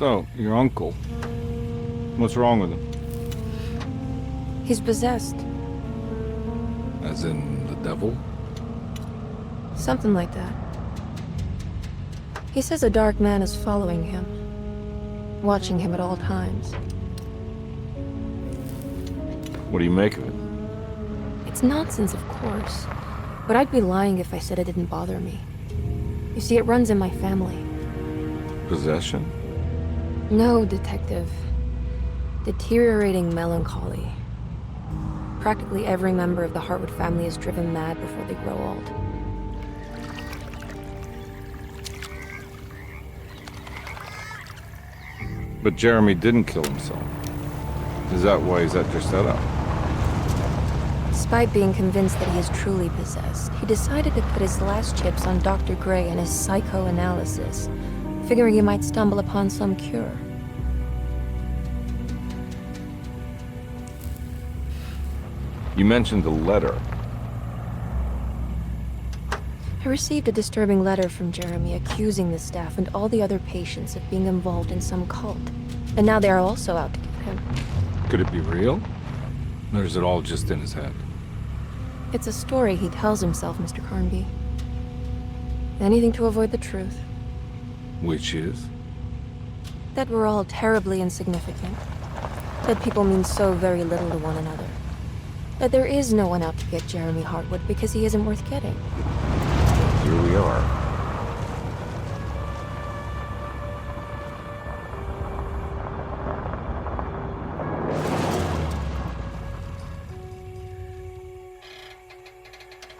So, your uncle. What's wrong with him? He's possessed. As in the devil? Something like that. He says a dark man is following him, watching him at all times. What do you make of it? It's nonsense, of course, but I'd be lying if I said it didn't bother me. You see, it runs in my family. Possession? No, Detective. Deteriorating melancholy. Practically every member of the Hartwood family is driven mad before they grow old. But Jeremy didn't kill himself. Is that why he's at your setup? Despite being convinced that he is truly possessed, he decided to put his last chips on Dr. Gray and his psychoanalysis, figuring he might stumble upon some cure. You mentioned a letter. I received a disturbing letter from Jeremy accusing the staff and all the other patients of being involved in some cult. And now they are also out to get him. Could it be real? Or is it all just in his head? It's a story he tells himself, Mr. Carnby. Anything to avoid the truth. Which is? That we're all terribly insignificant. That people mean so very little to one another. That there is no one out to get Jeremy Hartwood because he isn't worth getting. Here we are.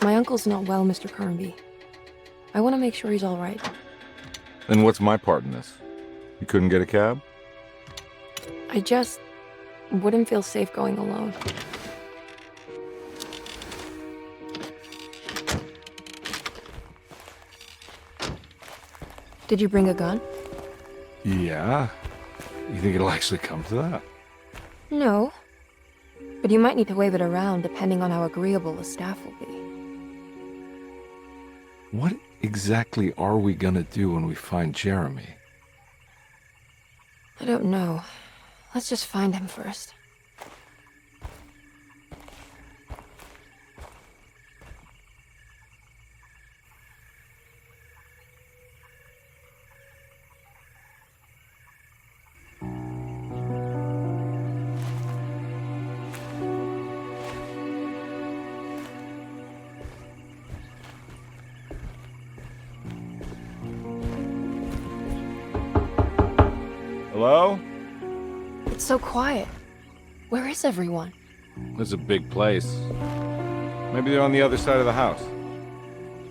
My uncle's not well, Mr. Carnby. I want to make sure he's all right. Then what's my part in this? You couldn't get a cab? I just wouldn't feel safe going alone. Did you bring a gun? Yeah. You think it'll actually come to that? No. But you might need to wave it around depending on how agreeable the staff will be. What exactly are we gonna do when we find Jeremy? I don't know. Let's just find him first. Hello? It's so quiet. Where is everyone? This is a big place. Maybe they're on the other side of the house.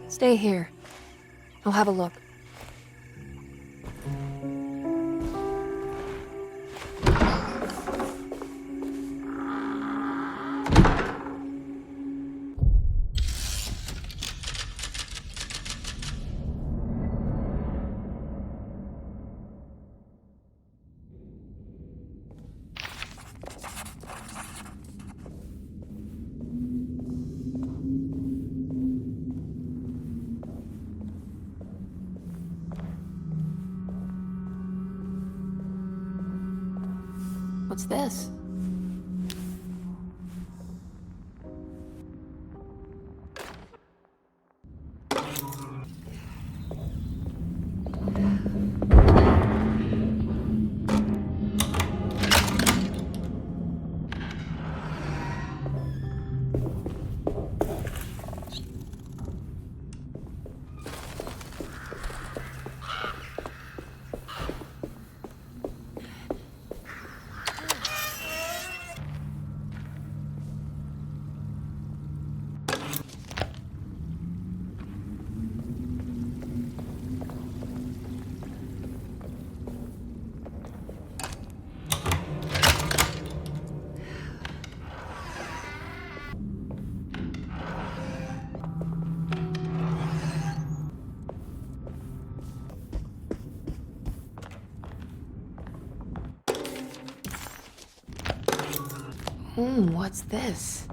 Stay here. I'll have a look. What's this? What's this?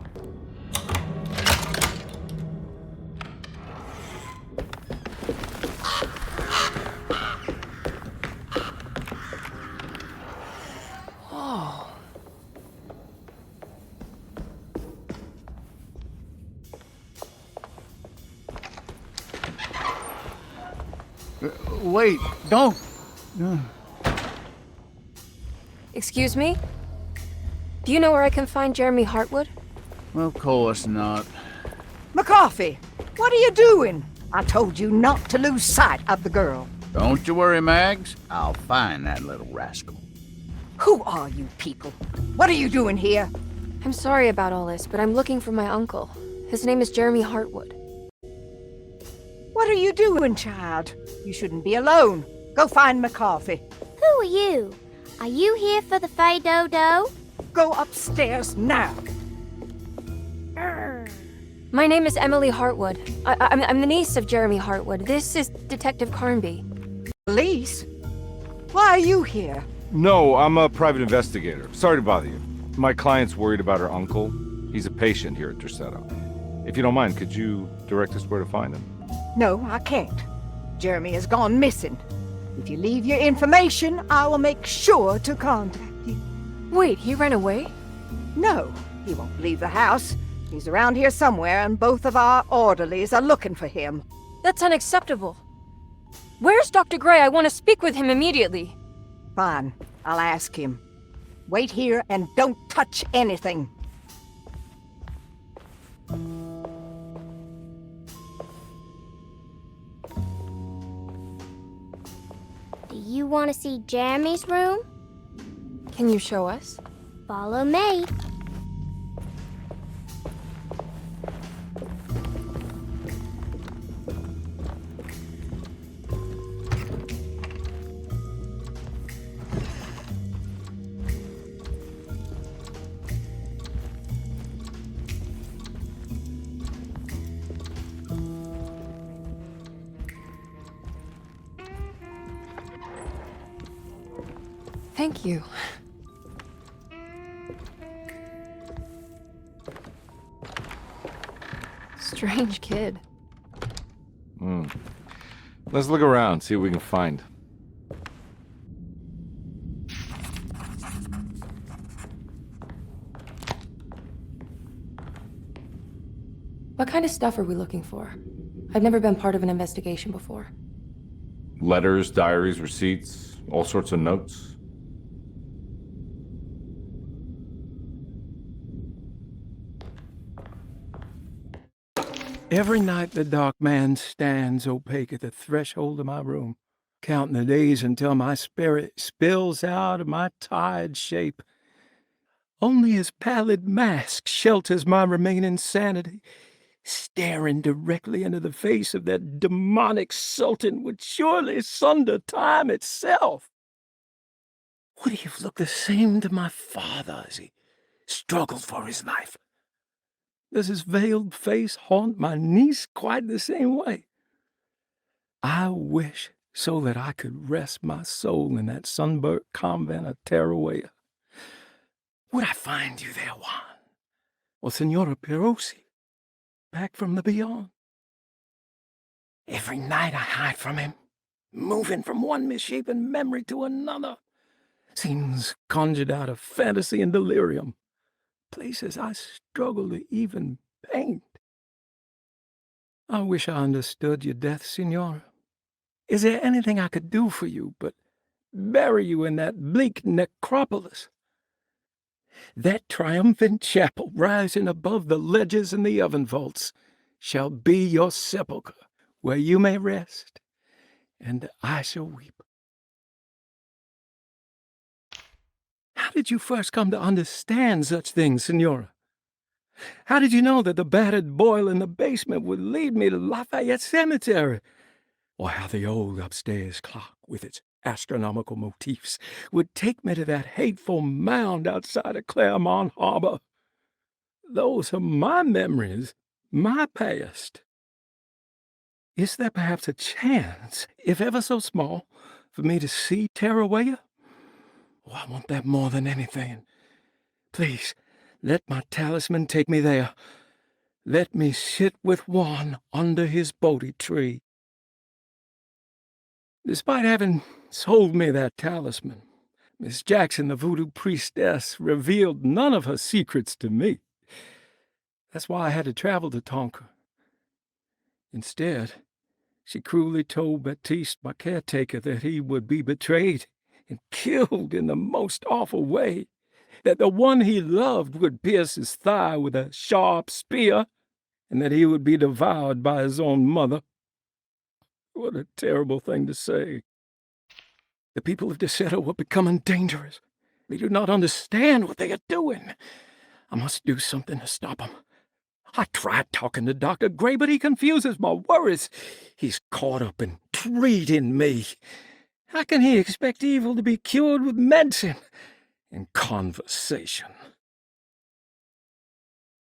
Wait, don't. Excuse me? Do you know where I can find Jeremy Hartwood? Of course not. McCarthy, what are you doing? I told you not to lose sight of the girl. Don't you worry, Mags. I'll find that little rascal. Who are you people? What are you doing here? I'm sorry about all this, but I'm looking for my uncle. His name is Jeremy Hartwood. What are you doing, child? You shouldn't be alone. Go find McCarthy. Who are you? Are you here for the Fay Dodo? Go upstairs now. My name is Emily Hartwood. I'm the niece of Jeremy Hartwood. This is Detective Carnby. Police? Why are you here? No, I'm a private investigator. Sorry to bother you. My client's worried about her uncle. He's a patient here at Derceto. If you don't mind, could you direct us where to find him? No, I can't. Jeremy has gone missing. If you leave your information, I will make sure to contact you. Wait, he ran away? No, he won't leave the house. He's around here somewhere, and both of our orderlies are looking for him. That's unacceptable. Where's Dr. Gray? I want to speak with him immediately. Fine, I'll ask him. Wait here and don't touch anything. Do you want to see Jeremy's room? Can you show us? Follow me. Thank you. Strange kid. Let's look around, see what we can find. What kind of stuff are we looking for? I've never been part of an investigation before. Letters, diaries, receipts, all sorts of notes. Every night the dark man stands opaque at the threshold of my room, counting the days until my spirit spills out of my tired shape. Only his pallid mask shelters my remaining sanity. Staring directly into the face of that demonic sultan would surely sunder time itself. Would he have looked the same to my father as he struggled for his life? Does his veiled face haunt my niece quite the same way? I wish so that I could rest my soul in that sunburnt convent of Tarawea. Would I find you there, Juan? Or Senora Perosi, back from the beyond? Every night I hide from him, moving from one misshapen memory to another. Scenes conjured out of fantasy and delirium. Places I struggle to even paint. I wish I understood your death, Signora. Is there anything I could do for you but bury you in that bleak necropolis? That triumphant chapel rising above the ledges and the oven vaults shall be your sepulchre, where you may rest, and I shall weep. How did you first come to understand such things, Senora? How did you know that the battered boil in the basement would lead me to Lafayette Cemetery? Or how the old upstairs clock, with its astronomical motifs, would take me to that hateful mound outside of Claremont Harbor? Those are my memories, my past. Is there perhaps a chance, if ever so small, for me to see Tarawea? Oh, I want that more than anything. Please, let my talisman take me there. Let me sit with Juan under his Bodhi tree. Despite having sold me that talisman, Miss Jackson, the voodoo priestess, revealed none of her secrets to me. That's why I had to travel to Tonka. Instead, She cruelly told Baptiste, my caretaker, that he would be betrayed and killed in the most awful way, that the one he loved would pierce his thigh with a sharp spear, and that he would be devoured by his own mother. What a terrible thing to say. The people of Deseto were becoming dangerous. They do not understand what they are doing. I must do something to stop them. I tried talking to Dr. Gray, but he confuses my worries. He's caught up in treating me. How can he expect evil to be cured with medicine and conversation?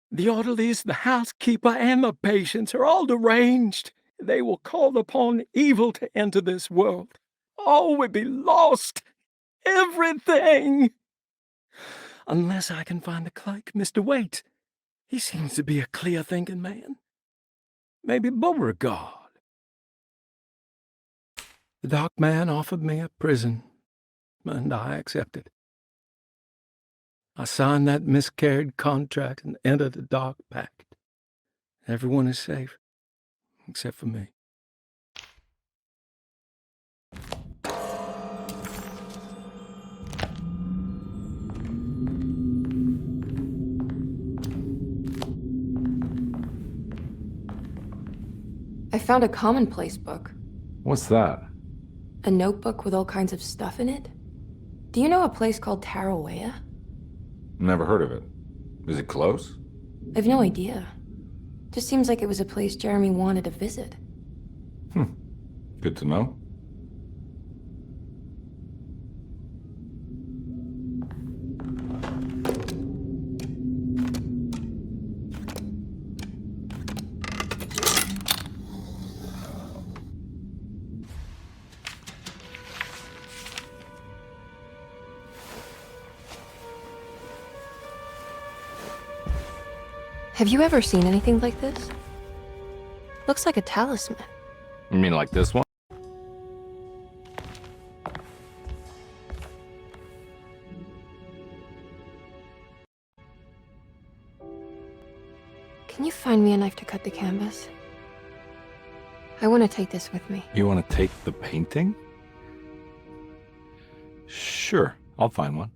The orderlies, the housekeeper, and the patients are all deranged. They will call upon evil to enter this world. All will be lost. Everything. Unless I can find the clerk, Mr. Waite. He seems to be a clear-thinking man. Maybe Beauregard. The dark man offered me a prison, and I accepted. I signed that miscarried contract and entered the dark pact. Everyone is safe, except for me. I found a commonplace book. What's that? A notebook with all kinds of stuff in it. Do you know a place called Tarawea? Never heard of it. Is it close? I've no idea. Just seems like it was a place Jeremy wanted to visit. Good to know. Have you ever seen anything like this? Looks like a talisman. You mean like this one? Can you find me a knife to cut the canvas? I want to take this with me. You want to take the painting? Sure, I'll find one.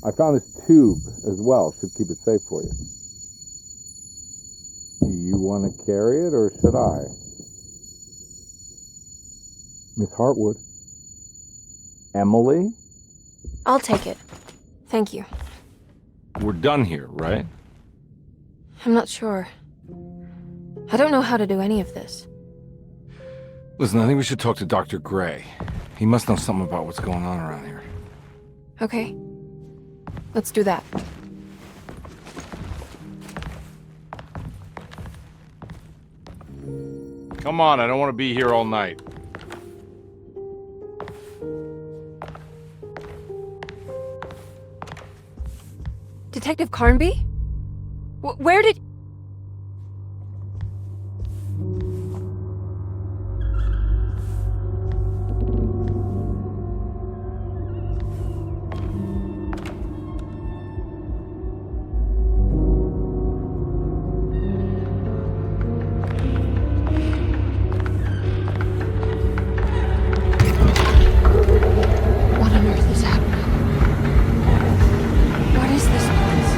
I found this tube as well. Should keep it safe for you. Do you want to carry it, or should I? Miss Hartwood. Emily? I'll take it. Thank you. We're done here, right? I'm not sure. I don't know how to do any of this. Listen, I think we should talk to Dr. Gray. He must know something about what's going on around here. Okay. Let's do that. Come on, I don't want to be here all night. Detective Carnby? Where did... What on earth is happening? What is this place?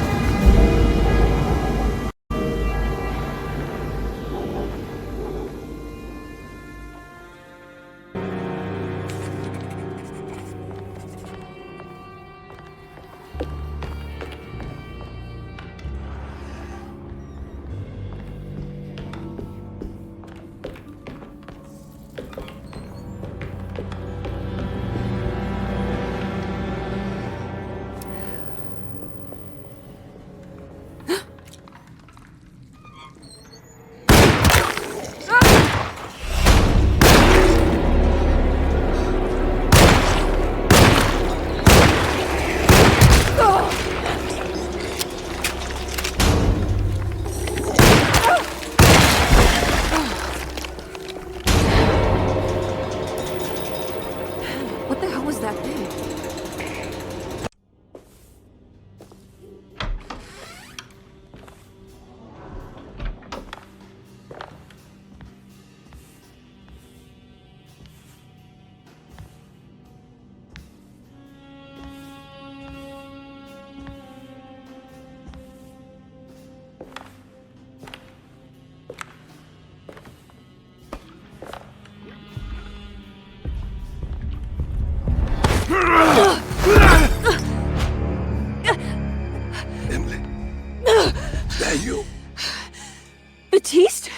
Batiste?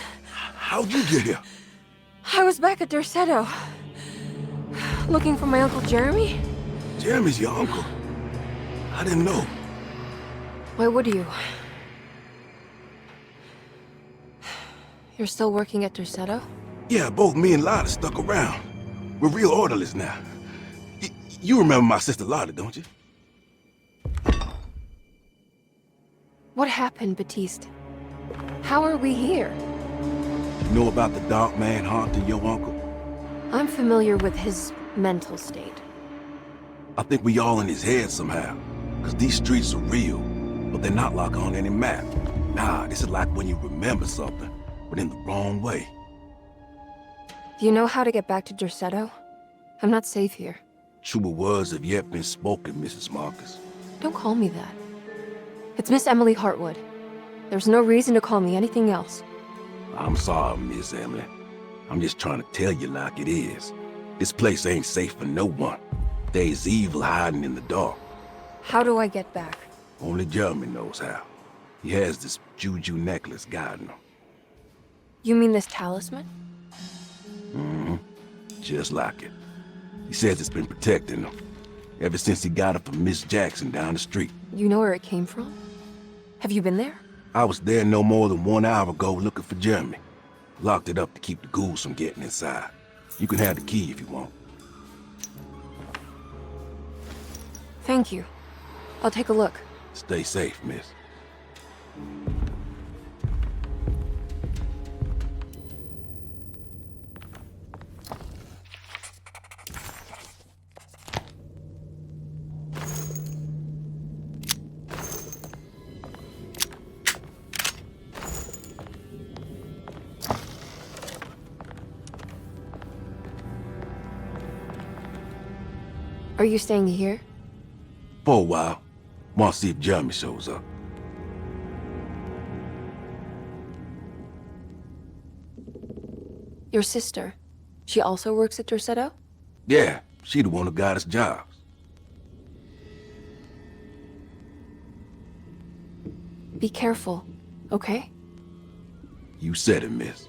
How'd you get here? I was back at Derceto. Looking for my Uncle Jeremy? Jeremy's your uncle. I didn't know. Why would you? You're still working at Derceto? Yeah, both me and Lotta stuck around. We're real orderlies now. You remember my sister Lotta, don't you? What happened, Batiste? How are we here? You know about the dark man haunting your uncle? I'm familiar with his mental state. I think we all in his head somehow. Cause these streets are real, but they're not like on any map. Nah, this is like when you remember something, but in the wrong way. Do you know how to get back to Derceto? I'm not safe here. Truer words have yet been spoken, Mrs. Marcus. Don't call me that. It's Miss Emily Hartwood. There's no reason to call me anything else. I'm sorry, Miss Emily. I'm just trying to tell you like it is. This place ain't safe for no one. There's evil hiding in the dark. How do I get back? Only Jeremy knows how. He has this juju necklace guiding him. You mean this talisman? Mm-hmm. Just like it. He says it's been protecting him ever since he got it from Miss Jackson down the street. You know where it came from? Have you been there? I was there no more than 1 hour ago looking for Jeremy. Locked it up to keep the ghouls from getting inside. You can have the key if you want. Thank you. I'll take a look. Stay safe, miss. Are you staying here? For a while. Want to see if Jeremy shows up. Your sister. She also works at Derceto? Yeah, she the one who got us jobs. Be careful, okay? You said it, miss.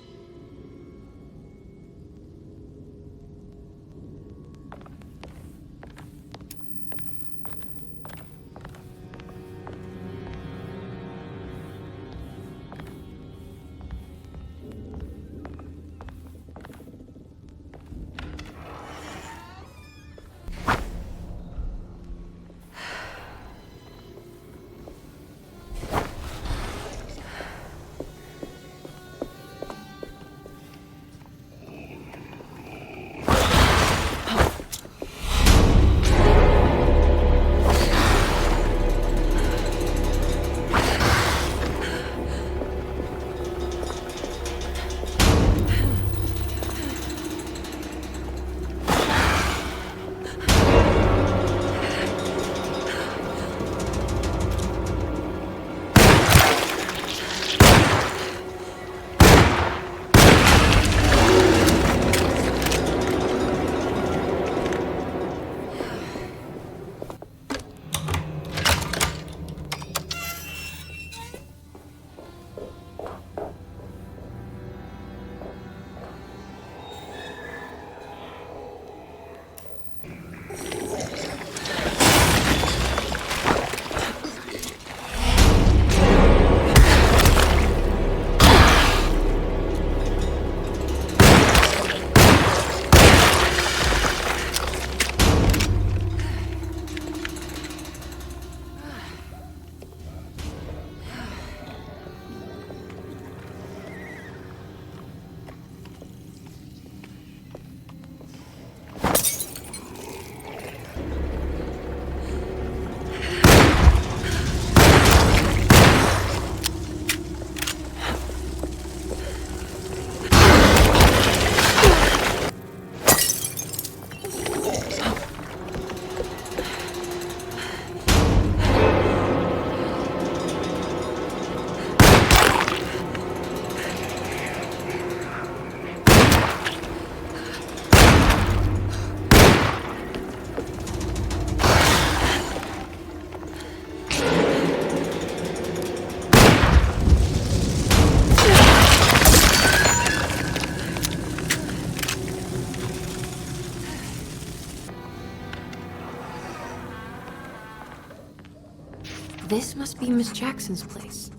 This must be Miss Jackson's place.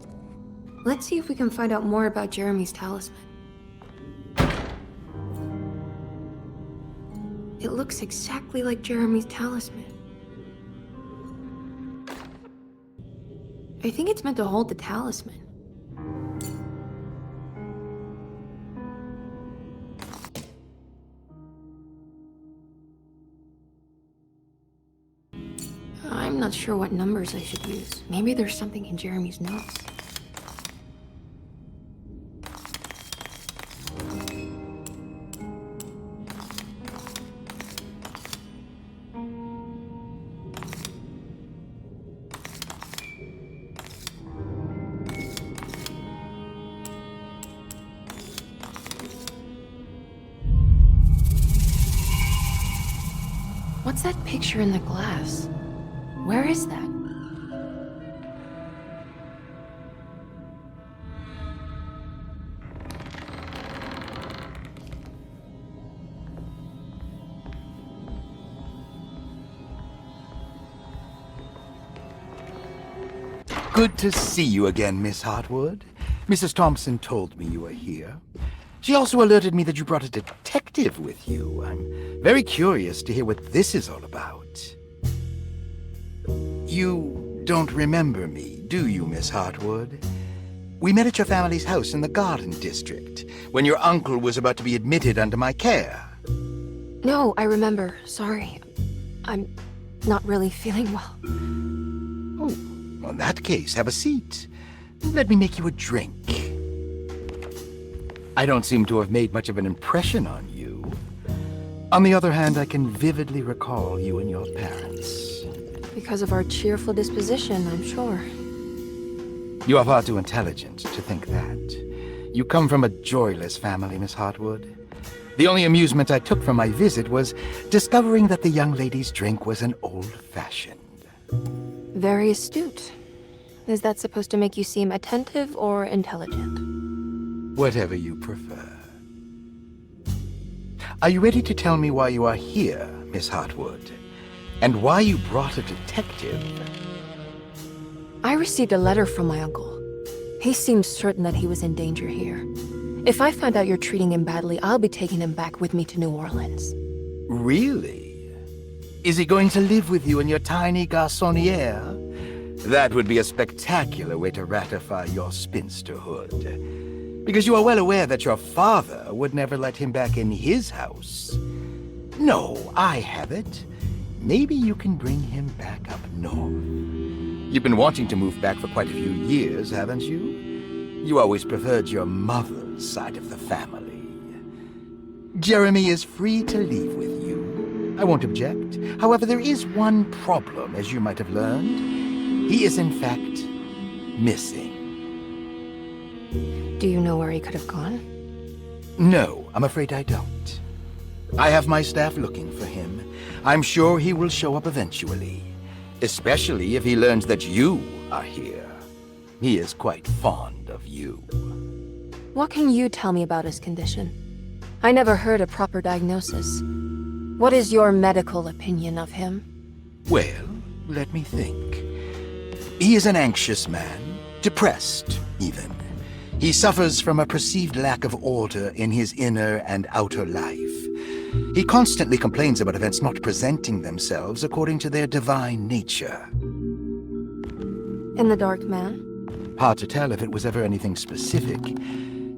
Let's see if we can find out more about Jeremy's talisman. It looks exactly like Jeremy's talisman. I think it's meant to hold the talisman. I'm not sure what numbers I should use. Maybe there's something in Jeremy's notes. What's that picture in the glass? Where is that? Good to see you again, Miss Hartwood. Mrs. Thompson told me you were here. She also alerted me that you brought a detective with you. I'm very curious to hear what this is all about. You don't remember me, do you, Miss Hartwood? We met at your family's house in the Garden District, when your uncle was about to be admitted under my care. No, I remember. Sorry. I'm not really feeling well. Oh, well, in that case, have a seat. Let me make you a drink. I don't seem to have made much of an impression on you. On the other hand, I can vividly recall you and your parents. Because of our cheerful disposition, I'm sure. You are far too intelligent to think that. You come from a joyless family, Miss Hartwood. The only amusement I took from my visit was discovering that the young lady's drink was an old-fashioned. Very astute. Is that supposed to make you seem attentive or intelligent? Whatever you prefer. Are you ready to tell me why you are here, Miss Hartwood? And why you brought a detective? I received a letter from my uncle. He seems certain that he was in danger here. If I find out you're treating him badly, I'll be taking him back with me to New Orleans. Really? Is he going to live with you in your tiny garçonniere? That would be a spectacular way to ratify your spinsterhood. Because you are well aware that your father would never let him back in his house. No, I have it. Maybe you can bring him back up north. You've been wanting to move back for quite a few years, haven't you? You always preferred your mother's side of the family. Jeremy is free to leave with you. I won't object. However, there is one problem, as you might have learned. He is, in fact, missing. Do you know where he could have gone? No, I'm afraid I don't. I have my staff looking for him. I'm sure he will show up eventually, especially if he learns that you are here. He is quite fond of you. What can you tell me about his condition? I never heard a proper diagnosis. What is your medical opinion of him? Well, let me think. He is an anxious man, depressed, even. He suffers from a perceived lack of order in his inner and outer life. He constantly complains about events not presenting themselves according to their divine nature. And the Dark Man? Hard to tell if it was ever anything specific.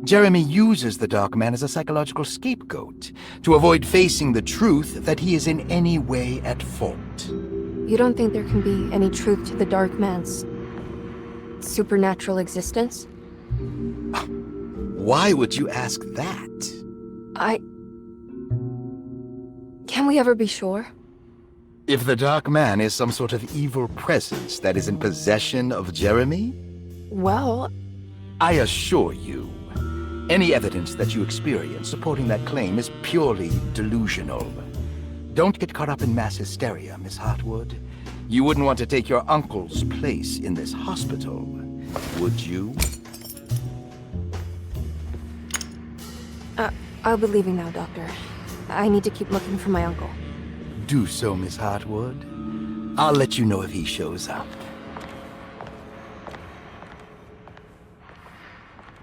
Jeremy uses the Dark Man as a psychological scapegoat to avoid facing the truth that he is in any way at fault. You don't think there can be any truth to the Dark Man's supernatural existence? Why would you ask that? Can we ever be sure? If the Dark Man is some sort of evil presence that is in possession of Jeremy? Well, I assure you, any evidence that you experience supporting that claim is purely delusional. Don't get caught up in mass hysteria, Miss Hartwood. You wouldn't want to take your uncle's place in this hospital, would you? I'll be leaving now, Doctor. I need to keep looking for my uncle. Do so, Miss Hartwood. I'll let you know if he shows up.